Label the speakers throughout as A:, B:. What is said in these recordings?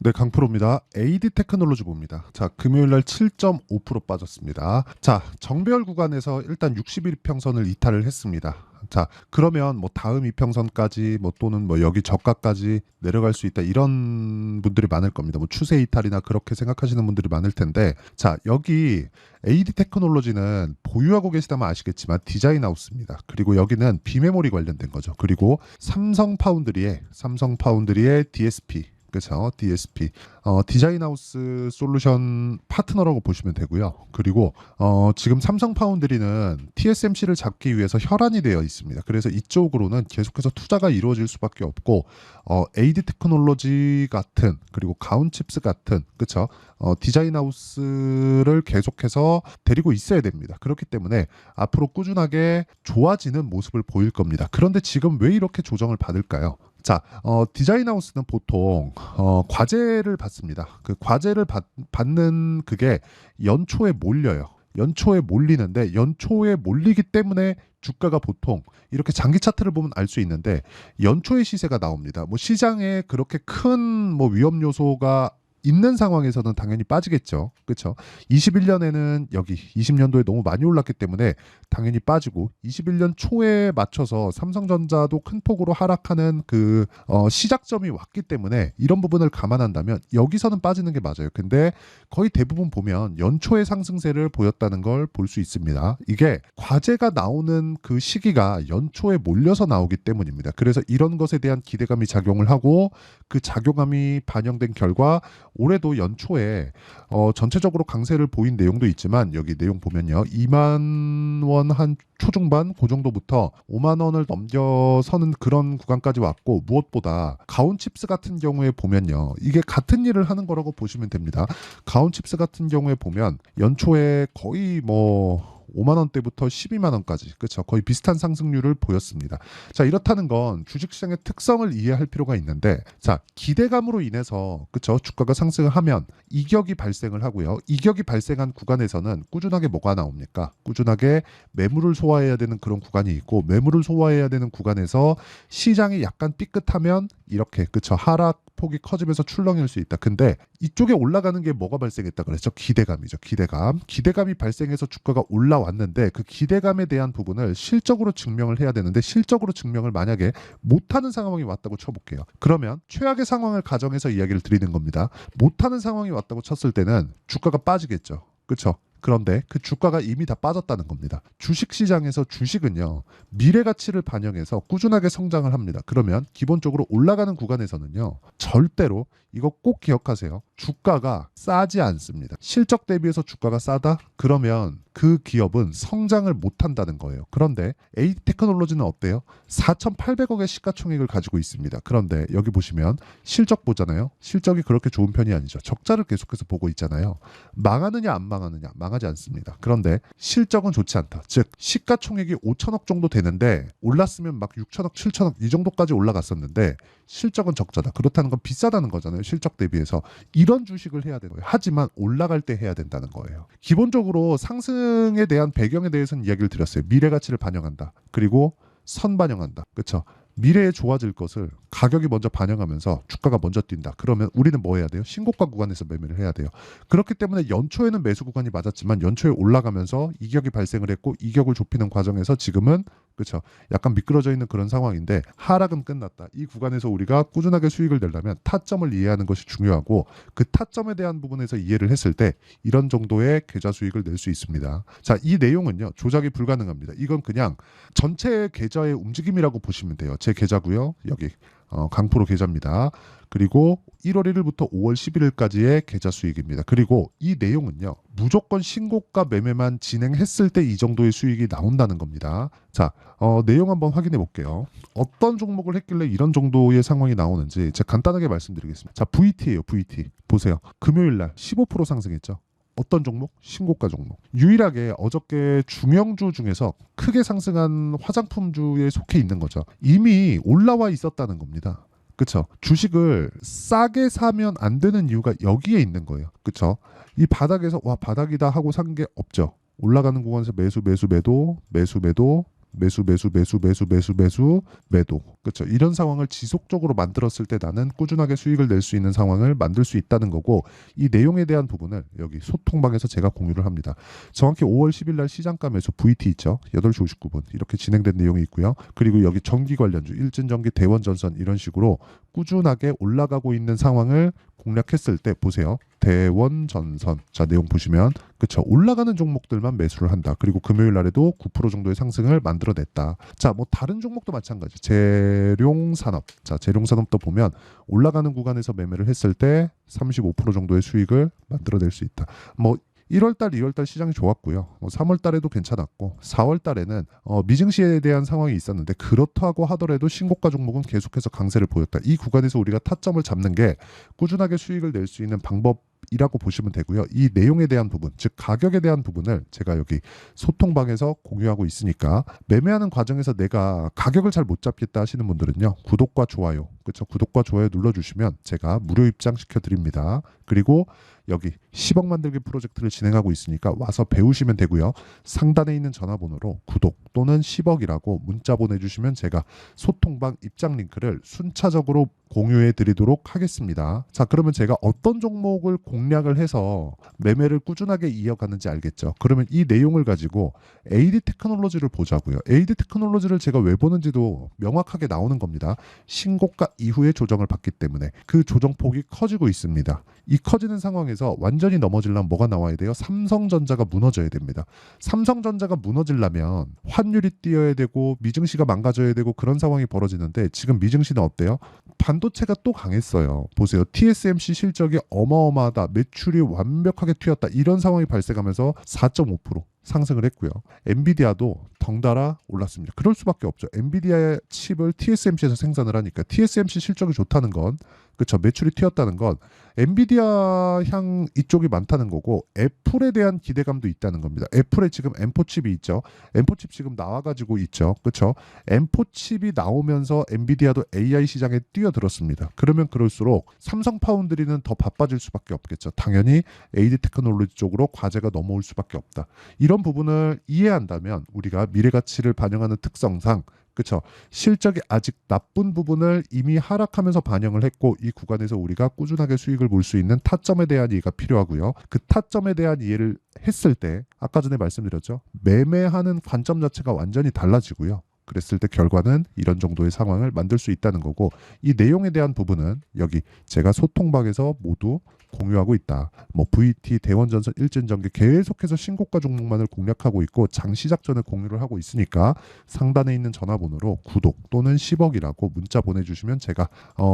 A: 네, 강프로입니다. AD 테크놀로지 봅니다. 자, 금요일날 7.5% 빠졌습니다. 자, 정배열 구간에서 일단 60일평선을 이탈을 했습니다. 자, 그러면 뭐 다음 이평선까지 뭐 또는 뭐 여기 저가까지 내려갈 수 있다 이런 분들이 많을 겁니다. 뭐 추세 이탈이나 그렇게 생각하시는 분들이 많을 텐데, 자, 여기 AD 테크놀로지는 보유하고 계시다면 아시겠지만 디자인 하우스입니다. 그리고 여기는 비메모리 관련된 거죠. 그리고 삼성 파운드리의 DSP, 그렇죠. DSP 디자인 하우스 솔루션 파트너라고 보시면 되고요. 그리고 지금 삼성 파운드리는 TSMC를 잡기 위해서 혈안이 되어 있습니다. 그래서 이쪽으로는 계속해서 투자가 이루어질 수밖에 없고, AD 테크놀로지 같은, 그리고 가온칩스 같은, 그렇죠. 디자인 하우스를 계속해서 데리고 있어야 됩니다. 그렇기 때문에 앞으로 꾸준하게 좋아지는 모습을 보일 겁니다. 그런데 지금 왜 이렇게 조정을 받을까요? 자, 디자인 하우스는 보통 과제를 받습니다. 그 과제를 받는 그게 연초에 몰려요. 연초에 몰리는데, 연초에 몰리기 때문에 주가가 보통 이렇게 장기 차트를 보면 알 수 있는데, 연초에 시세가 나옵니다. 뭐 시장에 그렇게 큰 뭐 위험 요소가 있는 상황에서는 당연히 빠지겠죠. 그렇죠? 21년에는 여기 20년도에 너무 많이 올랐기 때문에 당연히 빠지고, 21년 초에 맞춰서 삼성전자도 큰 폭으로 하락하는 그 시작점이 왔기 때문에 이런 부분을 감안한다면 여기서는 빠지는 게 맞아요. 근데 거의 대부분 보면 연초의 상승세를 보였다는 걸 볼 수 있습니다. 이게 과제가 나오는 그 시기가 연초에 몰려서 나오기 때문입니다. 그래서 이런 것에 대한 기대감이 작용을 하고, 그 작용감이 반영된 결과 올해도 연초에 전체적으로 강세를 보인 내용도 있지만, 여기 내용 보면요, 2만 원 한 초중반 그 정도부터 5만 원을 넘겨서는 그런 구간까지 왔고, 무엇보다 가온칩스 같은 경우에 보면요, 이게 같은 일을 하는 거라고 보시면 됩니다. 가온칩스 같은 경우에 보면 연초에 거의 뭐 5만 원대부터 12만 원까지, 그렇죠, 거의 비슷한 상승률을 보였습니다. 자, 이렇다는 건 주식시장의 특성을 이해할 필요가 있는데, 자, 기대감으로 인해서, 그렇죠, 주가가 상승을 하면 이격이 발생을 하고요. 이격이 발생한 구간에서는 꾸준하게 뭐가 나옵니까? 꾸준하게 매물을 소화해야 되는 그런 구간이 있고, 매물을 소화해야 되는 구간에서 시장이 약간 삐끗하면 이렇게, 그렇죠, 하락 폭이 커지면서 출렁일 수 있다. 근데 이쪽에 올라가는 게 뭐가 발생했다 그랬죠? 기대감이죠. 기대감이 발생해서 주가가 올라왔는데, 그 기대감에 대한 부분을 실적으로 증명을 해야 되는데, 실적으로 증명을 만약에 못하는 상황이 왔다고 쳐볼게요. 그러면 최악의 상황을 가정해서 이야기를 드리는 겁니다. 못하는 상황이 왔다고 쳤을 때는 주가가 빠지겠죠. 그렇죠? 그런데 그 주가가 이미 다 빠졌다는 겁니다. 주식시장에서 주식은요, 미래 가치를 반영해서 꾸준하게 성장을 합니다. 그러면 기본적으로 올라가는 구간에서는요, 절대로 이거 꼭 기억하세요. 주가가 싸지 않습니다. 실적 대비해서 주가가 싸다? 그러면 그 기업은 성장을 못한다는 거예요. 그런데 AD 테크놀로지는 어때요? 4,800억의 시가총액을 가지고 있습니다. 그런데 여기 보시면 실적 보잖아요. 실적이 그렇게 좋은 편이 아니죠. 적자를 계속해서 보고 있잖아요. 망하느냐 안 망하느냐? 망하지 않습니다. 그런데 실적은 좋지 않다. 즉 시가총액이 5천억 정도 되는데, 올랐으면 막 6천억, 7천억 이 정도까지 올라갔었는데 실적은 적자다. 그렇다는 건 비싸다는 거잖아요. 실적 대비해서. 이런 주식을 해야 되는 거예요. 하지만 올라갈 때 해야 된다는 거예요. 기본적으로 상승에 대한 배경에 대해서는 이야기를 드렸어요. 미래 가치를 반영한다. 그리고 선 반영한다. 그렇죠? 미래에 좋아질 것을 가격이 먼저 반영하면서 주가가 먼저 뛴다. 그러면 우리는 뭐 해야 돼요? 신고가 구간에서 매매를 해야 돼요. 그렇기 때문에 연초에는 매수 구간이 맞았지만 연초에 올라가면서 이격이 발생을 했고, 이격을 좁히는 과정에서 지금은, 그렇죠, 약간 미끄러져 있는 그런 상황인데, 하락은 끝났다. 이 구간에서 우리가 꾸준하게 수익을 내려면 타점을 이해하는 것이 중요하고, 그 타점에 대한 부분에서 이해를 했을 때 이런 정도의 계좌 수익을 낼 수 있습니다. 자, 이 내용은요, 조작이 불가능합니다. 이건 그냥 전체 계좌의 움직임이라고 보시면 돼요. 제 계좌고요. 여기 강프로 계좌입니다. 그리고 1월 1일부터 5월 11일까지의 계좌 수익입니다. 그리고 이 내용은요, 무조건 신고가 매매만 진행했을 때 이 정도의 수익이 나온다는 겁니다. 자, 내용 한번 확인해 볼게요. 어떤 종목을 했길래 이런 정도의 상황이 나오는지 제가 간단하게 말씀드리겠습니다. 자, VT예요. VT. 보세요. 금요일 날 15% 상승했죠. 어떤 종목? 신고가 종목. 유일하게 어저께 중형주 중에서 크게 상승한 화장품주에 속해 있는 거죠. 이미 올라와 있었다는 겁니다. 그쵸? 주식을 싸게 사면 안 되는 이유가 여기에 있는 거예요. 그쵸? 이 바닥에서 와, 바닥이다 하고 산 게 없죠. 올라가는 구간에서 매수, 매도, 매수, 매도, 매수 매수 매수 매수 매수 매수 매도. 그렇죠. 이런 상황을 지속적으로 만들었을 때 나는 꾸준하게 수익을 낼 수 있는 상황을 만들 수 있다는 거고, 이 내용에 대한 부분을 여기 소통방에서 제가 공유를 합니다. 정확히 5월 10일 날 시장가 매수 VT 있죠. 8시 59분 이렇게 진행된 내용이 있고요. 그리고 여기 전기 관련주, 일진전기, 대원전선 이런 식으로 꾸준하게 올라가고 있는 상황을 공략했을 때 보세요. 대원전선. 자, 내용 보시면 그쵸, 올라가는 종목들만 매수를 한다. 그리고 금요일 날에도 9% 정도의 상승을 만들어냈다. 자, 뭐 다른 종목도 마찬가지. 재룡산업. 자, 재룡산업도 보면 올라가는 구간에서 매매를 했을 때 35% 정도의 수익을 만들어낼 수 있다. 뭐 1월달, 2월달 시장이 좋았고요. 3월달에도 괜찮았고, 4월달에는 미증시에 대한 상황이 있었는데, 그렇다고 하더라도 신고가 종목은 계속해서 강세를 보였다. 이 구간에서 우리가 타점을 잡는 게 꾸준하게 수익을 낼 수 있는 방법이라고 보시면 되고요. 이 내용에 대한 부분, 즉 가격에 대한 부분을 제가 여기 소통방에서 공유하고 있으니까, 매매하는 과정에서 내가 가격을 잘 못 잡겠다 하시는 분들은요, 구독과 좋아요, 그렇죠? 구독과 좋아요 눌러주시면 제가 무료 입장시켜 드립니다. 그리고 여기 10억 만들기 프로젝트를 진행하고 있으니까 와서 배우시면 되고요. 상단에 있는 전화번호로 구독 또는 10억이라고 문자 보내주시면 제가 소통방 입장 링크를 순차적으로 공유해 드리도록 하겠습니다. 자, 그러면 제가 어떤 종목을 공략을 해서 매매를 꾸준하게 이어가는지 알겠죠? 그러면 이 내용을 가지고 AD 테크놀로지를 보자고요. AD 테크놀로지를 제가 왜 보는지도 명확하게 나오는 겁니다. 신고가 이후에 조정을 받기 때문에 그 조정폭이 커지고 있습니다. 이 커지는 상황에서 완전히 넘어지려면 뭐가 나와야 돼요? 삼성전자가 무너져야 됩니다. 삼성전자가 무너지려면 환율이 뛰어야 되고 미증시가 망가져야 되고 그런 상황이 벌어지는데, 지금 미증시는 어때요? 반도체가 또 강했어요. 보세요. TSMC 실적이 어마어마하다. 매출이 완벽하게 튀었다. 이런 상황이 발생하면서 4.5% 상승을 했고요. 엔비디아도 덩달아 올랐습니다. 그럴 수밖에 없죠. 엔비디아의 칩을 TSMC에서 생산을 하니까 TSMC 실적이 좋다는 건, 그렇죠, 매출이 튀었다는 건 엔비디아 향 이쪽이 많다는 거고, 애플에 대한 기대감도 있다는 겁니다. 애플에 지금 M4 칩이 있죠. M4 칩 지금 나와가지고 있죠. 그렇죠. M4 칩이 나오면서 엔비디아도 AI 시장에 뛰어들었습니다. 그러면 그럴수록 삼성 파운드리는 더 바빠질 수밖에 없겠죠. 당연히 AD 테크놀로지 쪽으로 과제가 넘어올 수밖에 없다. 이런 부분을 이해한다면 우리가 미래 가치를 반영하는 특성상, 그렇죠, 실적이 아직 나쁜 부분을 이미 하락하면서 반영을 했고, 이 구간에서 우리가 꾸준하게 수익을 볼 수 있는 타점에 대한 이해가 필요하고요. 그 타점에 대한 이해를 했을 때 아까 전에 말씀드렸죠. 매매하는 관점 자체가 완전히 달라지고요. 그랬을 때 결과는 이런 정도의 상황을 만들 수 있다는 거고, 이 내용에 대한 부분은 여기 제가 소통방에서 모두 공유하고 있다. 뭐 VT, 대원전선, 일진전기 계속해서 신고가 종목만을 공략하고 있고, 장 시작 전에 공유를 하고 있으니까 상단에 있는 전화번호로 구독 또는 10억이라고 문자 보내주시면 제가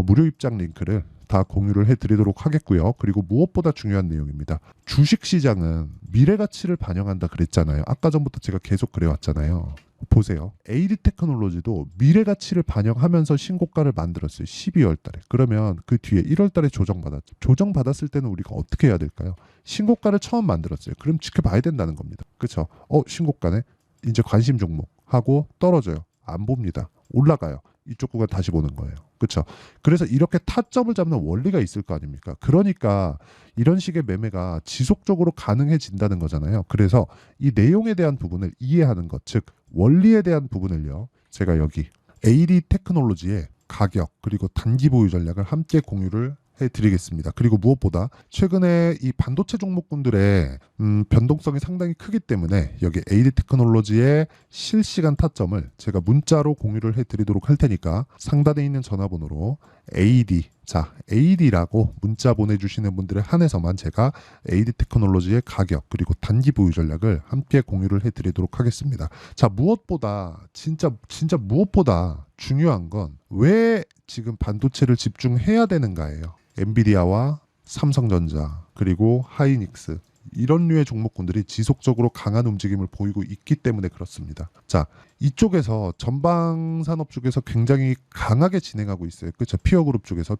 A: 무료 입장 링크를 다 공유를 해드리도록 하겠고요. 그리고 무엇보다 중요한 내용입니다. 주식시장은 미래 가치를 반영한다 그랬잖아요. 아까 전부터 제가 계속 그래왔잖아요. 보세요. AD 테크놀로지도 미래 가치를 반영하면서 신고가를 만들었어요. 12월 달에. 그러면 그 뒤에 1월 달에 조정받았죠. 조정받았을 때는 우리가 어떻게 해야 될까요? 신고가를 처음 만들었어요. 그럼 지켜봐야 된다는 겁니다. 그렇죠? 신고가네. 이제 관심 종목 하고 떨어져요. 안 봅니다. 올라가요. 이쪽 구간 다시 보는 거예요. 그렇죠? 그래서 이렇게 타점을 잡는 원리가 있을 거 아닙니까? 그러니까 이런 식의 매매가 지속적으로 가능해진다는 거잖아요. 그래서 이 내용에 대한 부분을 이해하는 것, 즉 원리에 대한 부분을요, 제가 여기 AD 테크놀로지의 가격 그리고 단기 보유 전략을 함께 공유를 해드리겠습니다. 그리고 무엇보다 최근에 이 반도체 종목군들의 변동성이 상당히 크기 때문에 여기 AD 테크놀로지의 실시간 타점을 제가 문자로 공유를 해드리도록 할 테니까 상단에 있는 전화번호로 AD, 자 AD라고 문자 보내주시는 분들에 한해서만 제가 AD 테크놀로지의 가격 그리고 단기 보유 전략을 함께 공유를 해드리도록 하겠습니다. 자, 무엇보다 진짜 무엇보다 중요한 건 왜 지금 반도체를 집중해야 되는가예요. 엔비디아와 삼성전자 그리고 하이닉스 이런 류의 종목군들이 지속적으로 강한 움직임을 보이고 있기 때문에 그렇습니다. 자, 이쪽에서 전방 산업 쪽에서 굉장히 강하게 진행하고 있어요. 그렇죠? 피어그룹 쪽에서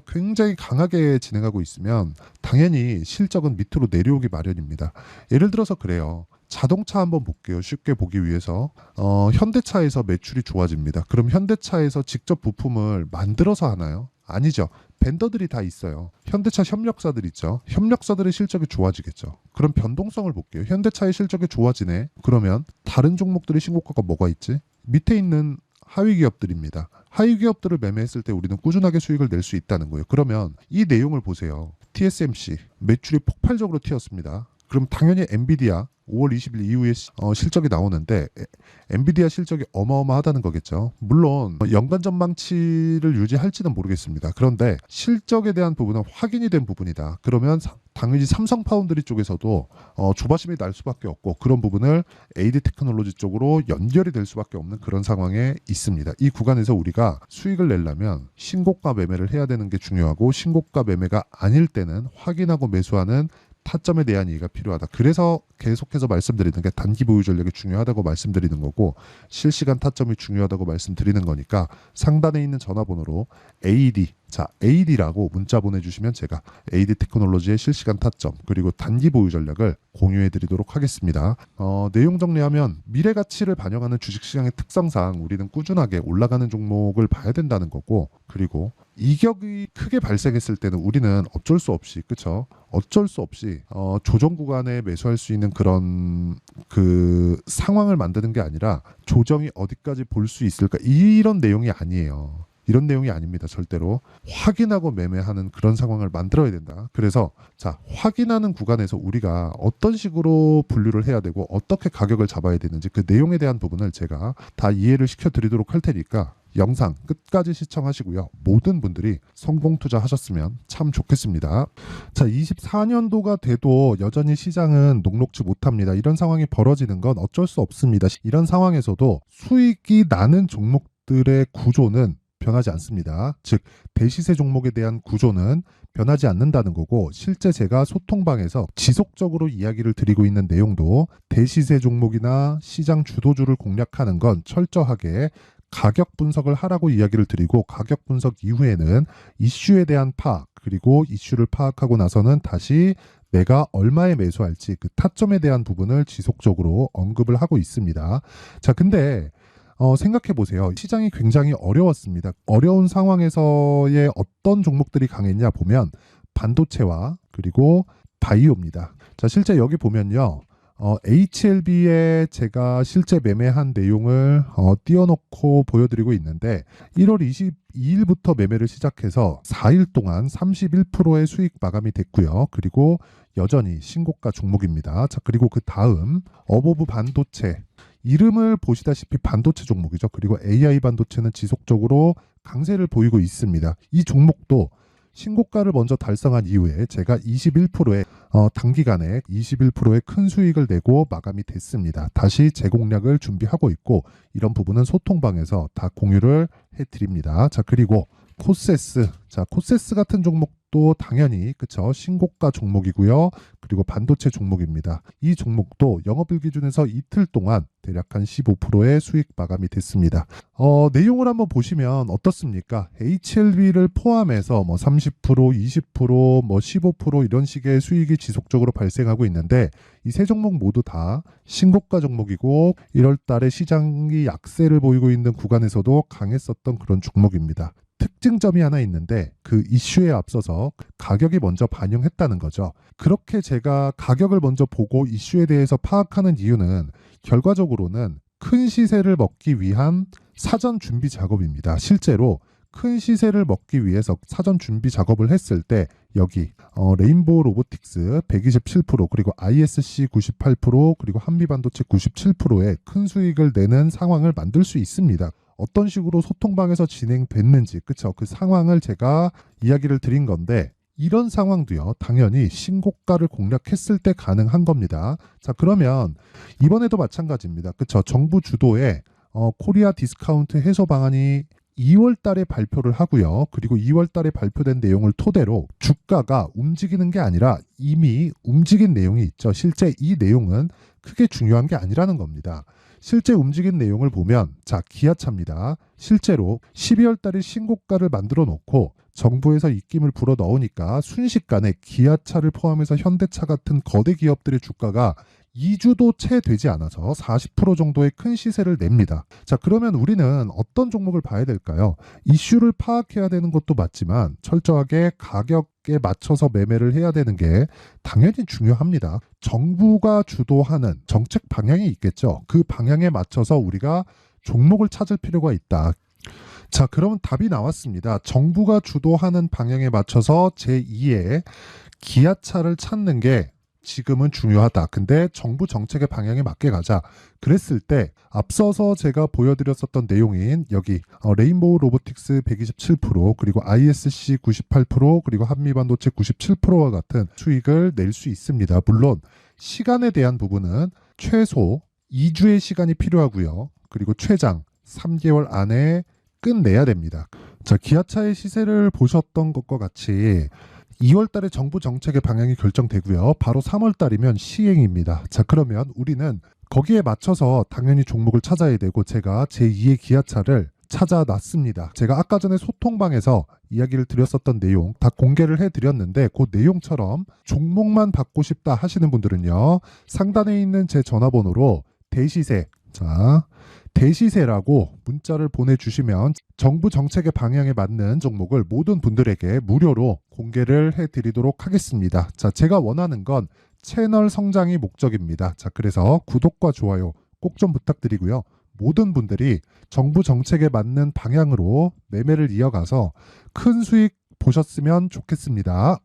A: 굉장히 강하게 진행하고 있으면 당연히 실적은 밑으로 내려오기 마련입니다. 예를 들어서 그래요. 자동차 한번 볼게요. 쉽게 보기 위해서 현대차에서 매출이 좋아집니다. 그럼 현대차에서 직접 부품을 만들어서 하나요? 아니죠. 벤더들이 다 있어요. 현대차 협력사들 있죠. 협력사들의 실적이 좋아지겠죠. 그럼 변동성을 볼게요. 현대차의 실적이 좋아지네. 그러면 다른 종목들의 신고가가 뭐가 있지? 밑에 있는 하위 기업들입니다. 하위 기업들을 매매했을 때 우리는 꾸준하게 수익을 낼 수 있다는 거예요. 그러면 이 내용을 보세요. TSMC 매출이 폭발적으로 튀었습니다. 그럼 당연히 엔비디아 5월 20일 이후에 실적이 나오는데 엔비디아 실적이 어마어마하다는 거겠죠. 물론 연간 전망치를 유지할지는 모르겠습니다. 그런데 실적에 대한 부분은 확인이 된 부분이다. 그러면 당연히 삼성 파운드리 쪽에서도 조바심이 날 수밖에 없고 그런 부분을 AD 테크놀로지 쪽으로 연결이 될 수밖에 없는 그런 상황에 있습니다. 이 구간에서 우리가 수익을 내려면 신고가 매매를 해야 되는 게 중요하고 신고가 매매가 아닐 때는 확인하고 매수하는 타점에 대한 이해가 필요하다. 그래서 계속해서 말씀드리는 게 단기 보유 전략이 중요하다고 말씀드리는 거고 실시간 타점이 중요하다고 말씀드리는 거니까 상단에 있는 전화번호로 AD, 자 AD라고 문자 보내주시면 제가 AD 테크놀로지의 실시간 타점 그리고 단기 보유 전략을 공유해드리도록 하겠습니다. 내용 정리하면 미래 가치를 반영하는 주식시장의 특성상 우리는 꾸준하게 올라가는 종목을 봐야 된다는 거고 그리고 이격이 크게 발생했을 때는 우리는 어쩔 수 없이 그쵸? 어쩔 수 없이 조정 구간에 매수할 수 있는 그런 그 상황을 만드는 게 아니라 조정이 어디까지 볼 수 있을까 이런 내용이 아니에요. 이런 내용이 아닙니다. 절대로 확인하고 매매하는 그런 상황을 만들어야 된다. 그래서 자 확인하는 구간에서 우리가 어떤 식으로 분류를 해야 되고 어떻게 가격을 잡아야 되는지 그 내용에 대한 부분을 제가 다 이해를 시켜드리도록 할 테니까 영상 끝까지 시청하시고요. 모든 분들이 성공 투자하셨으면 참 좋겠습니다. 자, 24년도가 돼도 여전히 시장은 녹록지 못합니다. 이런 상황이 벌어지는 건 어쩔 수 없습니다. 이런 상황에서도 수익이 나는 종목들의 구조는 변하지 않습니다. 즉 대시세 종목에 대한 구조는 변하지 않는다는 거고 실제 제가 소통방에서 지속적으로 이야기를 드리고 있는 내용도 대시세 종목이나 시장 주도주를 공략하는 건 철저하게 가격 분석을 하라고 이야기를 드리고 가격 분석 이후에는 이슈에 대한 파악 그리고 이슈를 파악하고 나서는 다시 내가 얼마에 매수할지 그 타점에 대한 부분을 지속적으로 언급을 하고 있습니다. 자, 근데 생각해 보세요. 시장이 굉장히 어려웠습니다. 어려운 상황에서의 어떤 종목들이 강했냐 보면 반도체와 그리고 바이오입니다. 자, 실제 여기 보면요. HLB에 제가 실제 매매한 내용을 띄워놓고 보여드리고 있는데 1월 22일부터 매매를 시작해서 4일 동안 31%의 수익 마감이 됐고요. 그리고 여전히 신고가 종목입니다. 자, 그리고 그 다음 어보브 반도체 이름을 보시다시피 반도체 종목이죠. 그리고 AI 반도체는 지속적으로 강세를 보이고 있습니다. 이 종목도 신고가를 먼저 달성한 이후에 제가 21%의 단기간에 21%의 큰 수익을 내고 마감이 됐습니다. 다시 재공략을 준비하고 있고 이런 부분은 소통방에서 다 공유를 해드립니다. 자, 그리고 코세스, 자 코세스 같은 종목도 당연히 그쵸 신고가 종목이고요. 그리고 반도체 종목입니다. 이 종목도 영업일 기준에서 이틀 동안 대략 한 15%의 수익 마감이 됐습니다. 내용을 한번 보시면 어떻습니까? HLB를 포함해서 뭐 30%, 20%, 뭐 15% 이런 식의 수익이 지속적으로 발생하고 있는데 이 세 종목 모두 다 신고가 종목이고 1월 달에 시장이 약세를 보이고 있는 구간에서도 강했었던 그런 종목입니다. 특징점이 하나 있는데 그 이슈에 앞서서 가격이 먼저 반영했다는 거죠. 그렇게 제가 가격을 먼저 보고 이슈에 대해서 파악하는 이유는 결과적으로는 큰 시세를 먹기 위한 사전 준비 작업입니다. 실제로 큰 시세를 먹기 위해서 사전 준비 작업을 했을 때 여기 레인보우 로보틱스 127% 그리고 ISC 98% 그리고 한미반도체 97%의 큰 수익을 내는 상황을 만들 수 있습니다. 어떤 식으로 소통방에서 진행됐는지 그쵸 그 상황을 제가 이야기를 드린 건데 이런 상황도요 당연히 신고가를 공략했을 때 가능한 겁니다. 자 그러면 이번에도 마찬가지입니다. 그쵸 정부 주도의 코리아 디스카운트 해소 방안이 2월 달에 발표를 하고요. 그리고 2월 달에 발표된 내용을 토대로 주가가 움직이는 게 아니라 이미 움직인 내용이 있죠. 실제 이 내용은 크게 중요한 게 아니라는 겁니다. 실제 움직인 내용을 보면 자 기아차입니다. 실제로 12월 달에 신고가를 만들어 놓고 정부에서 입김을 불어 넣으니까 순식간에 기아차를 포함해서 현대차 같은 거대 기업들의 주가가 2주도 채 되지 않아서 40% 정도의 큰 시세를 냅니다. 자, 그러면 우리는 어떤 종목을 봐야 될까요? 이슈를 파악해야 되는 것도 맞지만 철저하게 가격에 맞춰서 매매를 해야 되는 게 당연히 중요합니다. 정부가 주도하는 정책 방향이 있겠죠. 그 방향에 맞춰서 우리가 종목을 찾을 필요가 있다. 자, 그러면 답이 나왔습니다. 정부가 주도하는 방향에 맞춰서 제2의 기아차를 찾는 게 지금은 중요하다. 근데 정부 정책의 방향에 맞게 가자. 그랬을 때 앞서서 제가 보여드렸었던 내용인 여기 레인보우 로보틱스 127% 그리고 ISC 98% 그리고 한미반도체 97%와 같은 수익을 낼 수 있습니다. 물론 시간에 대한 부분은 최소 2주의 시간이 필요하고요. 그리고 최장 3개월 안에 끝내야 됩니다. 자, 기아차의 시세를 보셨던 것과 같이 2월 달에 정부 정책의 방향이 결정되고요. 바로 3월 달이면 시행입니다. 자, 그러면 우리는 거기에 맞춰서 당연히 종목을 찾아야 되고 제가 제2의 기아차를 찾아놨습니다. 제가 아까 전에 소통방에서 이야기를 드렸었던 내용 다 공개를 해드렸는데 그 내용처럼 종목만 받고 싶다 하시는 분들은요. 상단에 있는 제 전화번호로 대시세, 자, 대시세라고 문자를 보내주시면 정부 정책의 방향에 맞는 종목을 모든 분들에게 무료로 공개를 해드리도록 하겠습니다. 자, 제가 원하는 건 채널 성장이 목적입니다. 자, 그래서 구독과 좋아요 꼭 좀 부탁드리고요. 모든 분들이 정부 정책에 맞는 방향으로 매매를 이어가서 큰 수익 보셨으면 좋겠습니다.